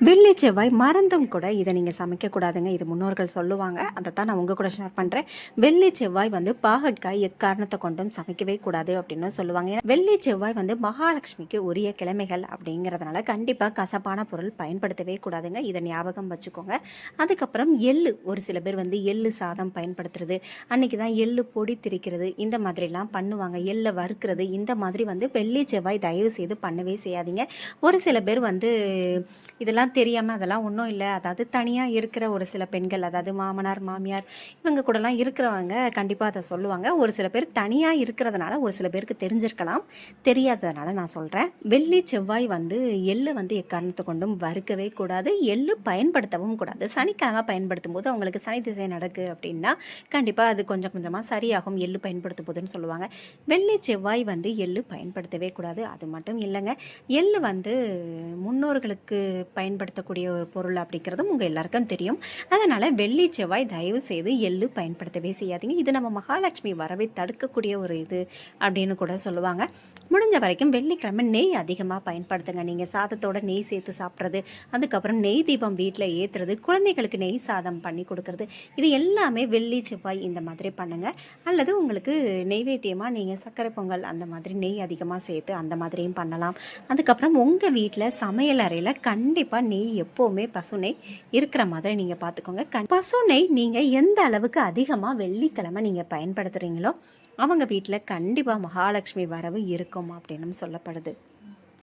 வெள்ளி செவ்வாய் மறந்தும் கூட இதை நீங்கள் சமைக்கக்கூடாதுங்க. இது முன்னோர்கள் சொல்லுவாங்க. அதை தான் நான் உங்கள் கூட ஷேர் பண்ணுறேன். வெள்ளி செவ்வாய் பாகற்காய் எக்காரணத்தை கொண்டும் சமைக்கவே கூடாது அப்படின்னு சொல்லுவாங்க. ஏன்னா வெள்ளி செவ்வாய் மகாலட்சுமிக்கு உரிய கிழமைகள் அப்படிங்கிறதுனால கண்டிப்பாக கசப்பான பொருள் பயன்படுத்தவே கூடாதுங்க. இதை ஞாபகம் வச்சுக்கோங்க. அதுக்கப்புறம் எள்ளு, ஒரு சில பேர் எள்ளு சாதம் பயன்படுத்துறது, அன்றைக்கி தான் எள்ளு பொடி திரிக்கிறது, இந்த மாதிரிலாம் பண்ணுவாங்க. எள்ளை வறுக்கிறது, இந்த மாதிரி வெள்ளி செவ்வாய் தயவு செய்து பண்ணவே செய்யாதீங்க. ஒரு சில பேர் இதெல்லாம் தெரியாமல் அதெல்லாம் ஒன்றும் இல்லை, அதாவது தனியாக இருக்கிற ஒரு சில பெண்கள், அதாவது மாமனார் மாமியார் இவங்க கூடலாம் இருக்கிறவங்க கண்டிப்பாக அதை சொல்லுவாங்க. ஒரு சில பேர் தனியாக இருக்கிறதுனால ஒரு சில பேருக்கு தெரிஞ்சிருக்கலாம், தெரியாததுனால நான் சொல்கிறேன். வெள்ளி செவ்வாய் எள்ளு எக்காரணத்தை கொண்டும் வறுக்கவே கூடாது, எள்ளு பயன்படுத்தவும் கூடாது. சனிக்கிழமை பயன்படுத்தும் போது அவங்களுக்கு சனி திசை நடக்கு அப்படின்னா கண்டிப்பாக அது கொஞ்சம் கொஞ்சமாக சரியாகும் எள்ளு பயன்படுத்தும் போதுன்னு சொல்லுவாங்க. வெள்ளி செவ்வாய் எள்ளு பயன்படுத்தவே கூடாது. அது மட்டும் இல்லைங்க, எள்ளு முன்னோர்களுக்கு பயன்படுத்தக்கூடிய ஒரு பொருள் அப்படிங்கிறதும் உங்கள் எல்லாருக்கும் தெரியும். அதனால் வெள்ளி செவ்வாய் தயவு செய்து எள்ளு பயன்படுத்தவே செய்யாதீங்க. இது நம்ம மகாலட்சுமி வரவை தடுக்கக்கூடிய ஒரு இது அப்படின்னு கூட சொல்லுவாங்க. முடிஞ்ச வரைக்கும் வெள்ளிக்கிழமை நெய் அதிகமாக பயன்படுத்துங்க. நீங்கள் சாதத்தோட நெய் சேர்த்து சாப்பிட்றது, அதுக்கப்புறம் நெய் தீபம் வீட்டில் ஏற்றுறது, குழந்தைகளுக்கு நெய் சாதம் பண்ணி கொடுக்கறது, இது எல்லாமே வெள்ளி செவ்வாய் இந்த மாதிரி பண்ணுங்கள். அல்லது உங்களுக்கு நெய்வேத்தியமாக நீங்கள் சர்க்கரை பொங்கல் அந்த மாதிரி நெய் அதிகமாக சேர்த்து அந்த மாதிரியும் பண்ணலாம். அதுக்கப்புறம் உங்கள் வீட்டில் சமையல் அறையில் கண்டிப்பாக நெய் எப்போவுமே பசு நெய் இருக்கிற மாதிரி நீங்கள் பார்த்துக்கோங்க. பசு நெய் நீங்கள் எந்த அளவுக்கு அதிகமாக வெள்ளிக்கிழமை நீங்கள் பயன்படுத்துகிறீங்களோ அவங்க வீட்டில் கண்டிப்பாக மகாலட்சுமி வரவு இருக்கும் அப்படின்னு சொல்லப்படுது.